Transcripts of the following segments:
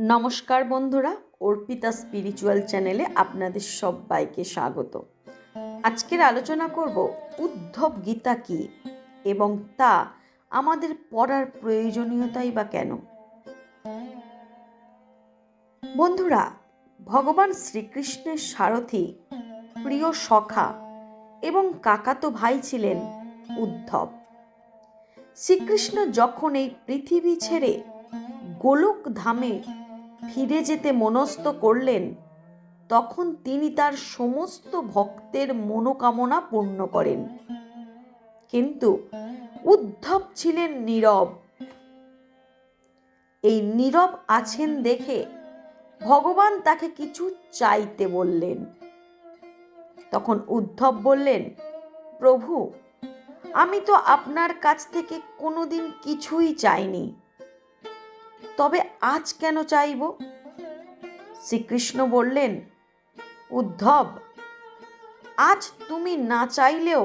নমস্কার বন্ধুরা, অর্পিতা স্পিরিচুয়াল চ্যানেলে আপনাদের সবাইকে স্বাগত। আজকের আলোচনা করব উদ্ধব গীতা কী এবং তা আমাদের পড়ার প্রয়োজনীয়তাই বা কেন। বন্ধুরা, ভগবান শ্রীকৃষ্ণের সারথি, প্রিয় সখা এবং কাকাতো ভাই ছিলেন উদ্ধব। শ্রীকৃষ্ণ যখন এই পৃথিবী ছেড়ে গোলক ধামে ফিরে যেতে মনস্থ করলেন, তখন তিনি তার সমস্ত ভক্তের মনোকামনা পূর্ণ করেন। কিন্তু উদ্ধব ছিলেন নীরব। এই নীরব আছেন দেখে ভগবান তাকে কিছু চাইতে বললেন। তখন উদ্ধব বললেন, প্রভু, আমি তো আপনার কাছ থেকে কোনোদিন কিছুই চাইনি, তবে আজ কেন চাইব? শ্রীকৃষ্ণ বললেন, উদ্ধব, আজ তুমি না চাইলেও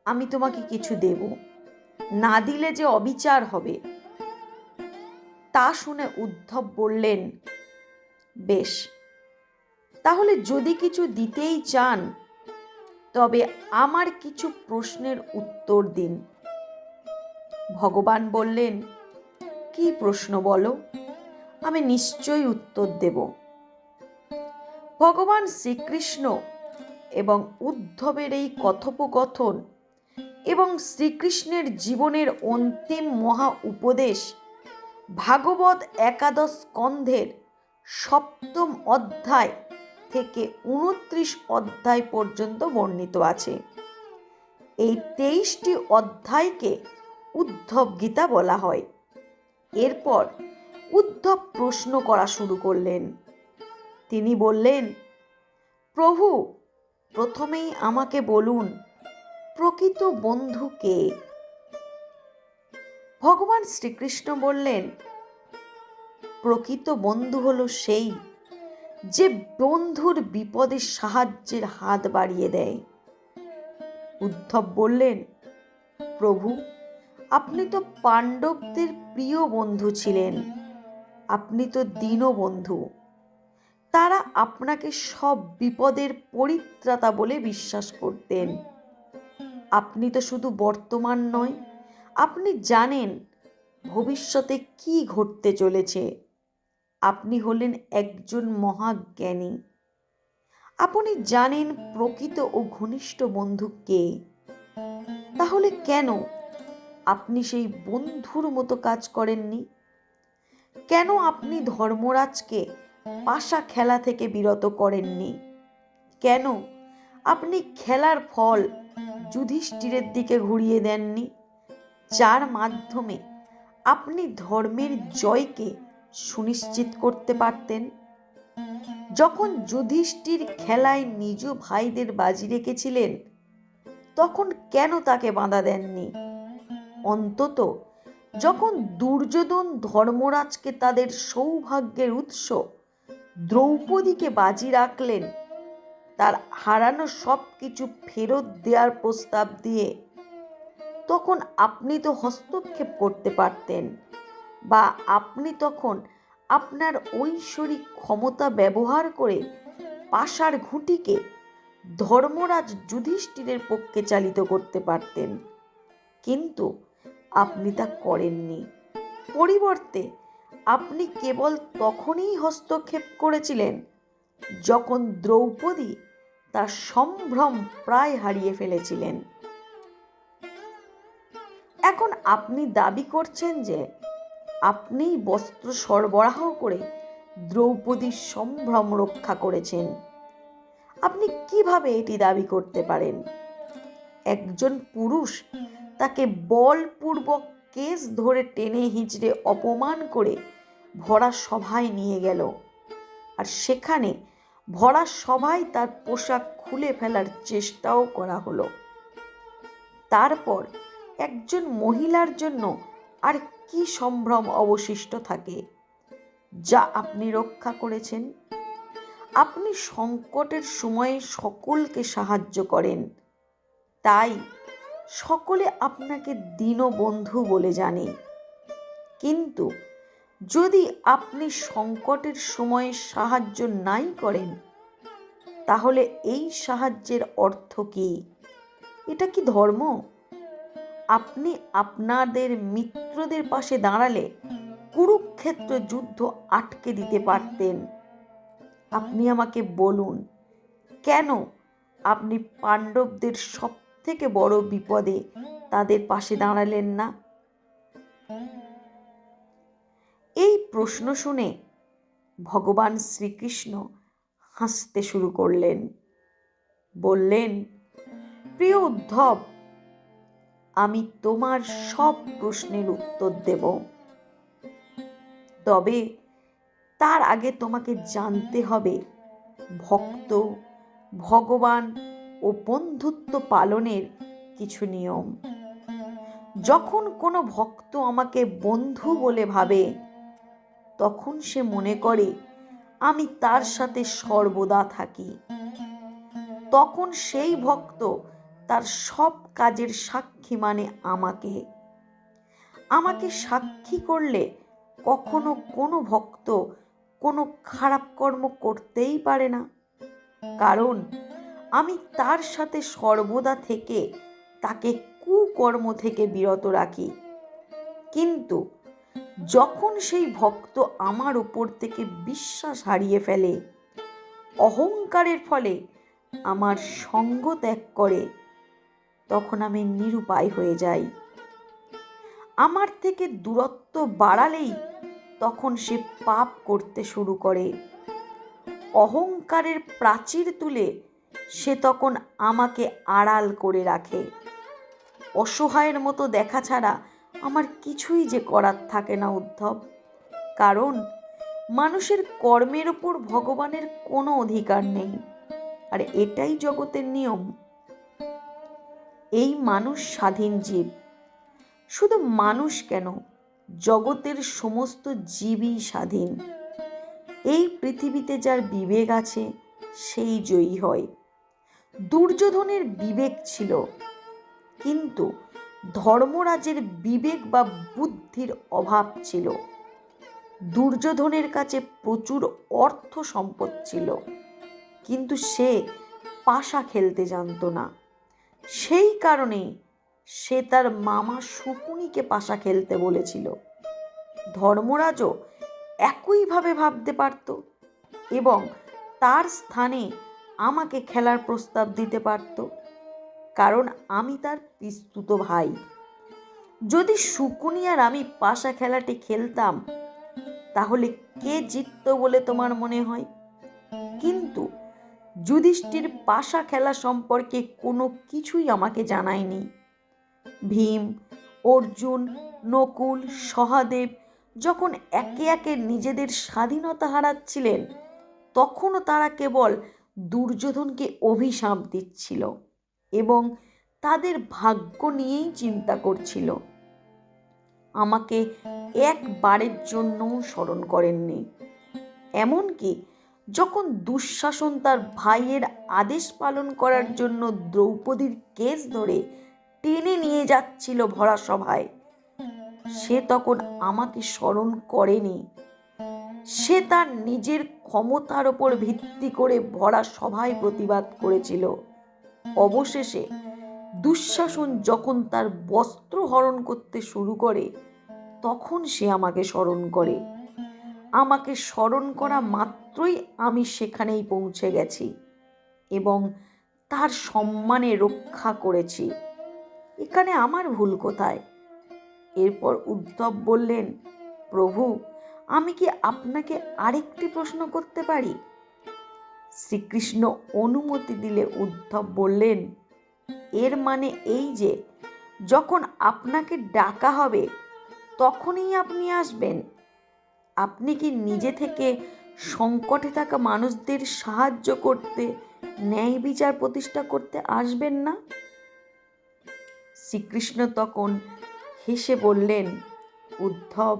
আমি তোমাকে কিছু দেব, না দিলে যে অবিচার হবে। তা শুনে উদ্ধব বললেন, বেশ, তাহলে যদি কিছু দিতেই চান তবে আমার কিছু প্রশ্নের উত্তর দিন। ভগবান বললেন, কি প্রশ্ন বলো, আমি নিশ্চয়ই উত্তর দেব। ভগবান শ্রীকৃষ্ণ এবং উদ্ধবের এই কথোপকথন এবং শ্রীকৃষ্ণের জীবনের অন্তিম মহা উপদেশ ভাগবত একাদশ স্কন্ধের 7ম অধ্যায় থেকে 29 অধ্যায় পর্যন্ত বর্ণিত আছে। এই 23টি অধ্যায়কে উদ্ধব গীতা বলা হয়। এরপর উদ্ধব প্রশ্ন করা শুরু করলেন। তিনি বললেন, প্রভু, প্রথমেই আমাকে বলুন, প্রকৃত বন্ধু কে? ভগবান শ্রীকৃষ্ণ বললেন, প্রকৃত বন্ধু হলো সেই যে বন্ধুর বিপদে সাহায্যের হাত বাড়িয়ে দেয়। উদ্ধব বললেন, প্রভু, আপনি তো পাণ্ডবদের প্রিয় বন্ধু ছিলেন, আপনি তো দীনবন্ধু। তারা আপনাকে সব বিপদের পরিত্রাতা বলে বিশ্বাস করতেন। আপনি তো শুধু বর্তমান নয়, আপনি জানেন ভবিষ্যতে কি ঘটতে চলেছে। আপনি হলেন একজন মহাজ্ঞানী। আপনি জানেন প্রকৃত ও ঘনিষ্ঠ বন্ধু কে। তাহলে কেন আপনি সেই বন্ধুর মতো কাজ করেননি? কেন আপনি ধর্মরাজকে পাশা খেলা থেকে বিরত করেননি? কেন আপনি খেলার ফল যুধিষ্ঠিরের দিকে ঘুরিয়ে দেননি, যার মাধ্যমে আপনি ধর্মের জয়কে সুনিশ্চিত করতে পারতেন? যখন যুধিষ্ঠির খেলায় নিজ ভাইদের বাজি রেখেছিলেন, তখন কেন তাকে বাধা দেননি? অন্তত যখন দুর্যোধন ধর্মরাজকে তাদের সৌভাগ্যের উৎস দ্রৌপদীকে বাজি রাখলেন, তার হারানো সব কিছু ফেরত দেওয়ার প্রস্তাব দিয়ে, তখন আপনি তো হস্তক্ষেপ করতে পারতেন, বা আপনি তখন আপনার ঐশ্বরিক ক্ষমতা ব্যবহার করে পাশার ঘুঁটিকে ধর্মরাজ যুধিষ্ঠিরের পক্ষে চালিত করতে পারতেন। কিন্তু আপনি তা করেননি। পরিবর্তে আপনি কেবল তখনই হস্তক্ষেপ করেছিলেন যখন দ্রৌপদী তার সম্ভ্রম প্রায় হারিয়ে ফেলেছিলেন। এখন আপনি দাবি করছেন যে আপনি বস্ত্র সরবরাহ করে দ্রৌপদীর সম্ভ্রম রক্ষা করেছেন। আপনি কিভাবে এটি দাবি করতে পারেন? একজন পুরুষ তাকে বলপূর্বক কেস ধরে টেনে হিঁচড়ে অপমান করে ভরা সভায় নিয়ে গেল, আর সেখানে ভরা সভায় তার পোশাক খুলে ফেলার চেষ্টাও করা হলো। তারপর একজন মহিলার জন্য আর কি সম্ভ্রম অবশিষ্ট থাকে যা আপনি রক্ষা করেছেন? আপনি সংকটের সময়ে সকলকে সাহায্য করেন, তাই সকলে আপনাকে দীনবন্ধু বলে জানে। কিন্তু যদি আপনি সংকটের সময়ে সাহায্য নাই করেন, তাহলে এই সাহায্যের অর্থ কি? এটা কি ধর্ম? আপনি আপনাদের মিত্রদের পাশে দাঁড়ালে কুরুক্ষেত্র যুদ্ধ আটকে দিতে পারতেন। আপনি আমাকে বলুন, কেন আপনি পাণ্ডবদের সব থেকে বড় বিপদে তাদের পাশে দাঁড়ালেন না? এই প্রশ্ন শুনে ভগবান শ্রীকৃষ্ণ হাসতে শুরু করলেন। বললেন, প্রিয় উদ্ধব, আমি তোমার সব প্রশ্নের উত্তর দেব, তবে তার আগে তোমাকে জানতে হবে ভক্ত, ভগবান ও বন্ধুত্ব পালনের কিছু নিয়ম। যখন কোনো ভক্ত আমাকে বন্ধু বলে ভাবে, তখন সে মনে করে আমি তার সাথে সর্বদা থাকি। তখন সেই ভক্ত তার সব কাজের সাক্ষী মানে আমাকে। আমাকে সাক্ষী করলে কখনো কোনো ভক্ত কোনো খারাপ কর্ম করতেই পারে না, কারণ আমি তার সাথে সর্বদা থেকে তাকে কুকর্ম থেকে বিরত রাখি। কিন্তু যখন সেই ভক্ত আমার উপর থেকে বিশ্বাস হারিয়ে ফেলে, অহংকারের ফলে আমার সঙ্গ ত্যাগ করে, তখন আমি নিরুপায় হয়ে যাই। আমার থেকে দূরত্ব বাড়ালেই তখন সে পাপ করতে শুরু করে। অহংকারের প্রাচীর তুলে সে তখন আমাকে আড়াল করে রাখে। অসহায়ের মতো দেখা ছাড়া আমার কিছুই যে করার থাকে না উদ্ধব, কারণ মানুষের কর্মের ওপর ভগবানের কোনো অধিকার নেই, আর এটাই জগতের নিয়ম। এই মানুষ স্বাধীন জীব। শুধু মানুষ কেন, জগতের সমস্ত জীবই স্বাধীন। এই পৃথিবীতে যার বিবেক আছে সেই জয়ী হয়। দুর্যোধনের বিবেক ছিল, কিন্তু ধর্মরাজের বিবেক বা বুদ্ধির অভাব ছিল। দুর্যোধনের কাছে প্রচুর অর্থ সম্পদ ছিল, কিন্তু সে পাশা খেলতে জানতো না। সেই কারণেই সে তার মামা শকুনিকে পাশা খেলতে বলেছিল। ধর্মরাজও একইভাবে ভাবতে পারত এবং তার স্থানে আমাকে খেলার প্রস্তাব দিতে পারত, কারণ আমি তার পিস্তুত ভাই। যদি শকুনি আর আমি পাশা খেলাটি খেলতাম, তাহলে কে জিতত বলে তোমার মনে হয়? কিন্তু যুধিষ্ঠির পাশা খেলা সম্পর্কে কোনো কিছুই আমাকে জানায়নি। ভীম, অর্জুন, নকুল, সহদেব যখন একে একে নিজেদের স্বাধীনতা হারাচ্ছিলেন, তখনও তারা কেবল দুর্যোধনকে অভিশাপ দিচ্ছিল এবং তাদের ভাগ্য নিয়েই চিন্তা করছিল। আমাকে একবারের জন্যও স্মরণ করেননি। এমনকি যখন দুঃশাসন তার ভাইয়ের আদেশ পালন করার জন্য দ্রৌপদীর কেস ধরে টেনে নিয়ে যাচ্ছিল ভরা সভায়, সে তখন আমাকে স্মরণ করেনি। সে তার নিজের ক্ষমতার ওপর ভিত্তি করে ভরা সভায় প্রতিবাদ করেছিল। অবশেষে দুঃশাসন যখন তার বস্ত্র হরণ করতে শুরু করে, তখন সে আমাকে স্মরণ করে। আমাকে স্মরণ করা মাত্রই আমি সেখানেই পৌঁছে গেছি এবং তার সম্মানে রক্ষা করেছি। এখানে আমার ভুল কোথায়? এরপর উদ্ধব বললেন, প্রভু, আমি কি আপনাকে আরেকটি প্রশ্ন করতে পারি? শ্রীকৃষ্ণ অনুমতি দিলে উদ্ধব বললেন, এর মানে এই যে যখন আপনাকে ডাকা হবে তখনই আপনি আসবেন। আপনি কি নিজে থেকে সংকটে থাকা মানুষদের সাহায্য করতে, ন্যায় বিচার প্রতিষ্ঠা করতে আসবেন না? শ্রীকৃষ্ণ তখন হেসে বললেন, উদ্ধব,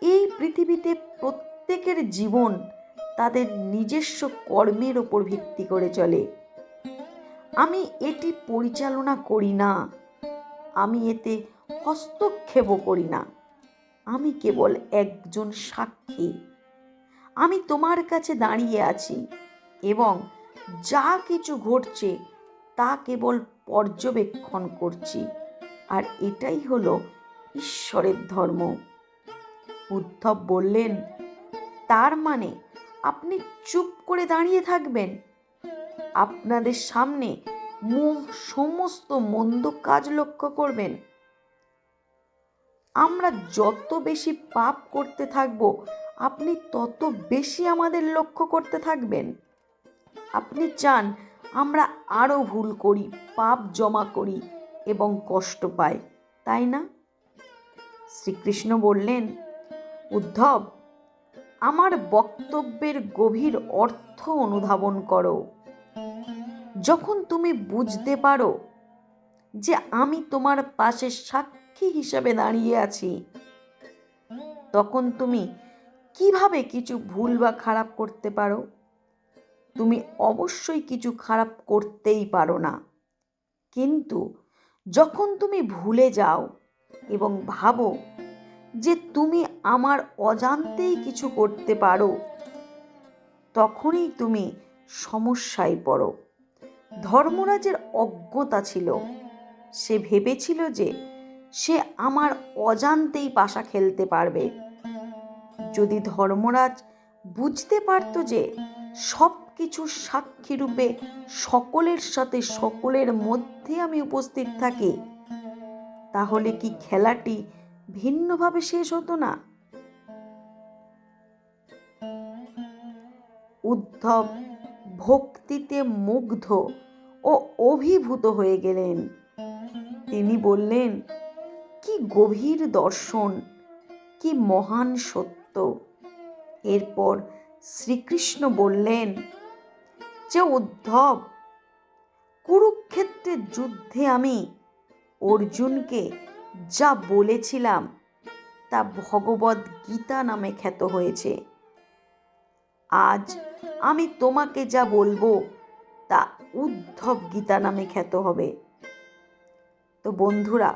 এই পৃথিবীতে প্রত্যেকের জীবন তাদের নিজস্ব কর্মের ওপর ভিত্তি করে চলে। আমি এটি পরিচালনা করি না, আমি এতে হস্তক্ষেপও করি না। আমি কেবল একজন সাক্ষী। আমি তোমার কাছে দাঁড়িয়ে আছি এবং যা কিছু ঘটছে তা কেবল পর্যবেক্ষণ করছি, আর এটাই হলো ঈশ্বরের ধর্ম। উদ্ধব বললেন, তার মানে আপনি চুপ করে দাঁড়িয়ে থাকবেন? আপনাদের সামনে সমস্ত মন্দ কাজ লক্ষ্য করবেন? আমরা যত বেশি পাপ করতে থাকব, আপনি তত বেশি আমাদের লক্ষ্য করতে থাকবেন? আপনি চান আমরা আরও ভুল করি, পাপ জমা করি এবং কষ্ট পাই, তাই না? শ্রীকৃষ্ণ বললেন, উদ্ধব, আমার বক্তব্যের গভীর অর্থ অনুধাবন করো। যখন তুমি বুঝতে পারো যে আমি তোমার পাশে সাক্ষী হিসেবে দাঁড়িয়ে আছি, তখন তুমি কিভাবে কিছু ভুল বা খারাপ করতে পারো? তুমি অবশ্যই কিছু খারাপ করতেই পারো না। কিন্তু যখন তুমি ভুলে যাও এবং ভাবো যে তুমি আমার অজান্তেই কিছু করতে পারো, তখনই তুমি সমস্যায় পড়ো। ধর্মরাজের অজ্ঞতা ছিল। সে ভেবেছিল যে সে আমার অজান্তেই পাশা খেলতে পারবে। যদি ধর্মরাজ বুঝতে পারত যে সব কিছু সাক্ষী রূপে সকলের সাথে সকলের মধ্যে আমি উপস্থিত থাকি, তাহলে কি খেলাটি ভিন্নভাবে শেষ হতো না? উদ্ধব ভক্তিতে মুগ্ধ ও অভিভূত হয়ে গেলেন। তিনি বললেন, কি গভীর দর্শন, কি মহান সত্য। এরপর শ্রীকৃষ্ণ বললেন যে, উদ্ধব, কুরুক্ষেত্রের যুদ্ধে আমি অর্জুনকে যা বলেছিলাম তা ভগবদ্ গীতা নামে খ্যাত হয়েছে। আজ আমি তোমাকে যা বলবো তা উদ্ধব গীতা নামে খ্যাত হবে। তো বন্ধুরা,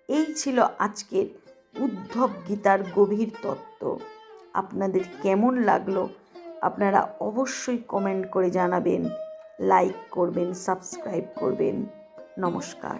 এই ছিল আজকের উদ্ধব গীতার গভীর তত্ত্ব। আপনাদের কেমন লাগলো আপনারা অবশ্যই কমেন্ট করে জানাবেন, লাইক করবেন, সাবস্ক্রাইব করবেন। নমস্কার।